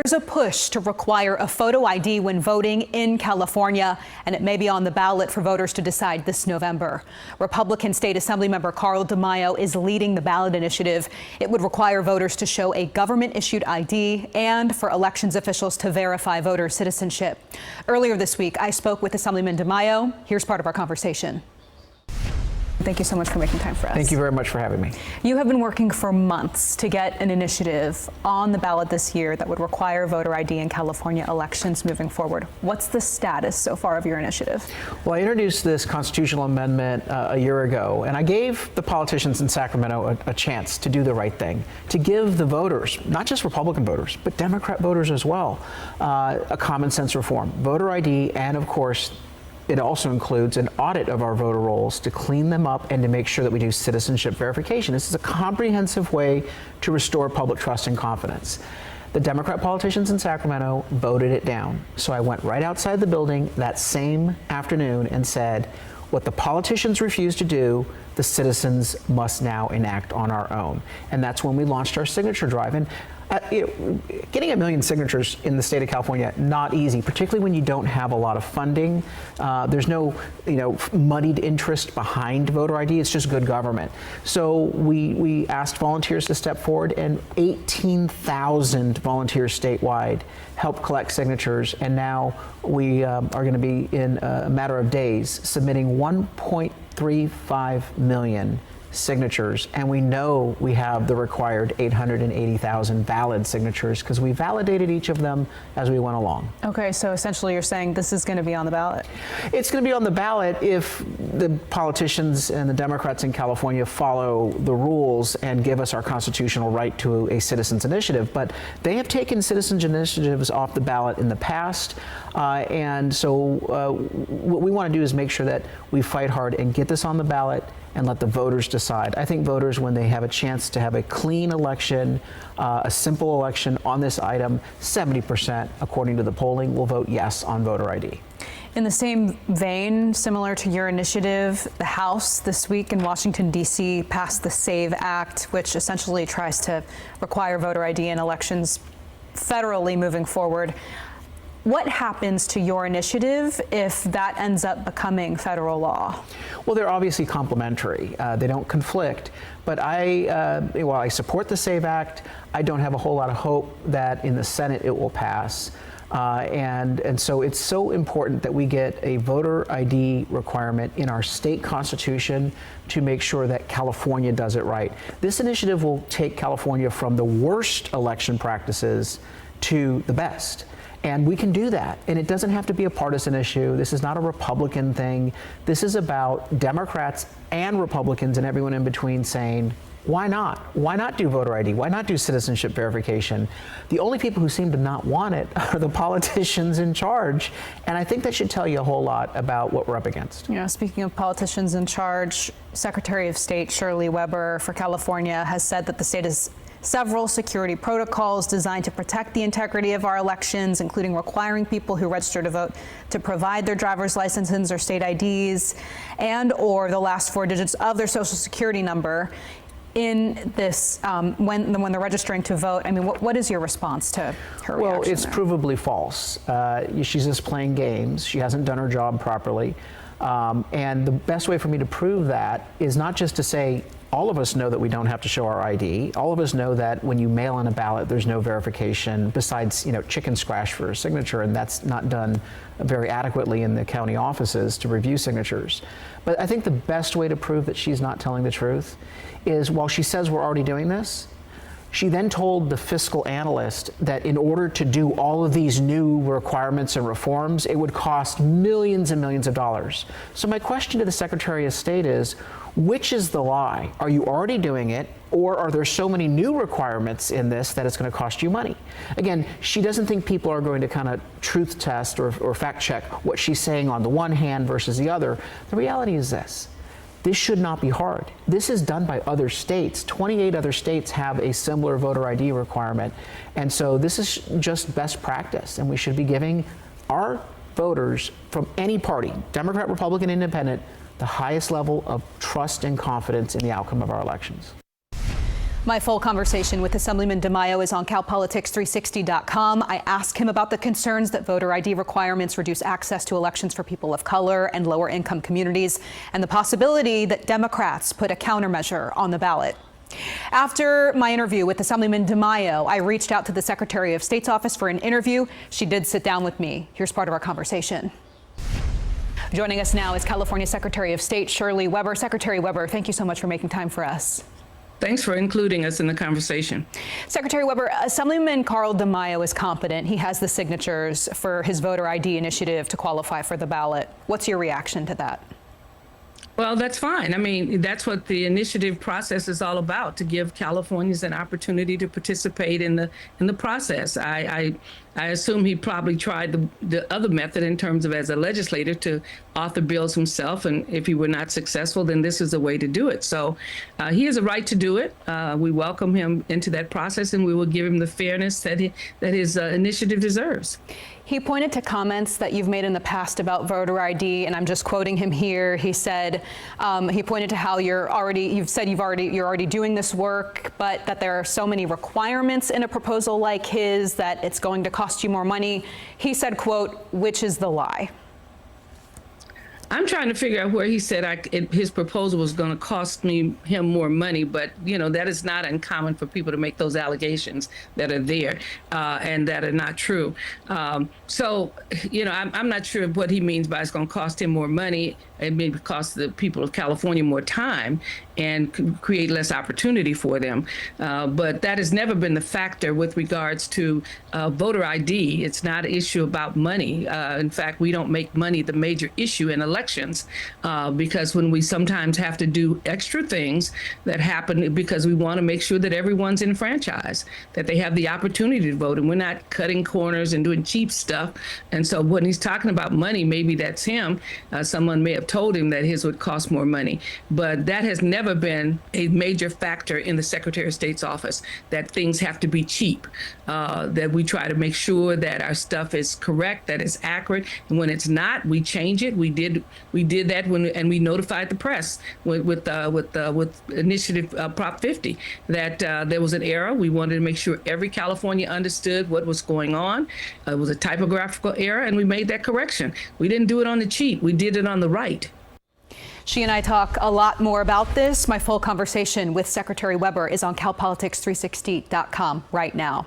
There's a push to require a photo ID when voting in California, and it may be on the ballot for voters to decide this November. Republican State Assemblymember Carl DeMaio is leading the ballot initiative. It would require voters to show a government-issued ID and for elections officials to verify voter citizenship. Earlier this week, I spoke with Assemblyman DeMaio. Here's part of our conversation. Thank you so much for making time for us. Thank you very much for having me. You have been working for months to get an initiative on the ballot this year that would require voter ID in California elections moving forward. What's the status so far of your initiative? Well, I introduced this constitutional amendment a year ago, and I gave the politicians in Sacramento a chance to do the right thing, to give the voters, not just Republican voters, but Democrat voters as well, a common sense reform, voter ID, and of course, it also includes an audit of our voter rolls to clean them up and to make sure that we do citizenship verification. This is a comprehensive way to restore public trust and confidence. The Democrat politicians in Sacramento voted it down. So I went right outside the building that same afternoon and said, what the politicians refused to do, the citizens must now enact on our own. And that's when we launched our signature drive. And getting 1 million signatures in the state of California, not easy, particularly when you don't have a lot of funding. There's no, muddied interest behind voter ID. It's just good government. So we asked volunteers to step forward, and 18,000 volunteers statewide helped collect signatures. And now we are going to be, in a matter of days, submitting 1.35 million signatures, and we know we have the required 880,000 valid signatures because we validated each of them as we went along. Okay, so essentially you're saying this is going to be on the ballot? It's going to be on the ballot if the politicians and the Democrats in California follow the rules and give us our constitutional right to a citizens initiative. But they have taken citizens initiatives off the ballot in the past, and so what we want to do is make sure that we fight hard and get this on the ballot and let the voters decide. I think voters, when they have a chance to have a clean election, a simple election on this item, 70%, according to the polling, will vote yes on voter ID. In the same vein, similar to your initiative, the House this week in Washington, D.C. passed the SAVE Act, which essentially tries to require voter ID in elections federally moving forward. What happens to your initiative if that ends up becoming federal law? Well, they're obviously complementary. They don't conflict. But while I support the SAVE Act, I don't have a whole lot of hope that in the Senate it will pass. And so it's so important that we get a voter ID requirement in our state constitution to make sure that California does it right. This initiative will take California from the worst election practices to the best. And we can do that. And it doesn't have to be a partisan issue. This is not a Republican thing. This is about Democrats and Republicans and everyone in between saying, why not? Why not do voter ID? Why not do citizenship verification? The only people who seem to not want it are the politicians in charge. And I think that should tell you a whole lot about what we're up against. Speaking of politicians in charge, Secretary of State Shirley Weber for California has said that the state has several security protocols designed to protect the integrity of our elections, including requiring people who register to vote to provide their driver's licenses or state IDs and or the last 4 digits of their social security number in this when they're registering to vote. I mean, what is your response to her reaction? Well, it's provably false. She's just playing games. She hasn't done her job properly. And the best way for me to prove that is not just to say, all of us know that we don't have to show our ID. All of us know that when you mail in a ballot, there's no verification besides, chicken scratch for a signature, and that's not done very adequately in the county offices to review signatures. But I think the best way to prove that she's not telling the truth is, while she says we're already doing this, she then told the fiscal analyst that in order to do all of these new requirements and reforms, it would cost millions and millions of dollars. So my question to the Secretary of State is, which is the lie? Are you already doing it, or are there so many new requirements in this that it's going to cost you money? Again, she doesn't think people are going to kind of truth test or fact check what she's saying on the one hand versus the other. The reality is this. This should not be hard. This is done by other states. 28 other states have a similar voter ID requirement. And so this is just best practice. And we should be giving our voters from any party, Democrat, Republican, Independent, the highest level of trust and confidence in the outcome of our elections. My full conversation with Assemblyman DeMaio is on CalPolitics360.com. I asked him about the concerns that voter ID requirements reduce access to elections for people of color and lower income communities, and the possibility that Democrats put a countermeasure on the ballot. After my interview with Assemblyman DeMaio, I reached out to the Secretary of State's office for an interview. She did sit down with me. Here's part of our conversation. Joining us now is California Secretary of State Shirley Weber. Secretary Weber, thank you so much for making time for us. Thanks for including us in the conversation. Secretary Weber, Assemblyman Carl DeMaio is competent. He has the signatures for his voter ID initiative to qualify for the ballot. What's your reaction to that? Well, that's fine. I mean, that's what the initiative process is all about, to give Californians an opportunity to participate in the process. I assume he probably tried the other method in terms of, as a legislator, to author bills himself, and if he were not successful, then this is a way to do it. So he has a right to do it. We welcome him into that process, and we will give him the fairness that his initiative deserves. He pointed to comments that you've made in the past about voter ID, and I'm just quoting him here. He said, he pointed to how you're already doing this work, but that there are so many requirements in a proposal like his that it's going to cost you more money. He said, quote, "Which is the lie?" I'm trying to figure out where he said his proposal was going to cost him more money, but that is not uncommon for people to make those allegations that are there and that are not true. So I'm not sure what he means by it's going to cost him more money. It may cost the people of California more time and create less opportunity for them. But that has never been the factor with regards to voter ID. It's not an issue about money. In fact, we don't make money the major issue in elections because when we sometimes have to do extra things that happen because we want to make sure that everyone's enfranchised, that they have the opportunity to vote, and we're not cutting corners and doing cheap stuff. And so when he's talking about money, maybe that's him. Someone may have told him that his would cost more money, but that has never been a major factor in the Secretary of State's office, that things have to be cheap, that we try to make sure that our stuff is correct, that it's accurate, and when it's not, we change it. We did that and we notified the press with Initiative Prop 50 that there was an error. We wanted to make sure every California understood what was going on. It was a typographical error, and we made that correction. We didn't do it on the cheap. We did it on the right. She and I talk a lot more about this. My full conversation with Secretary Weber is on CalPolitics360.com right now.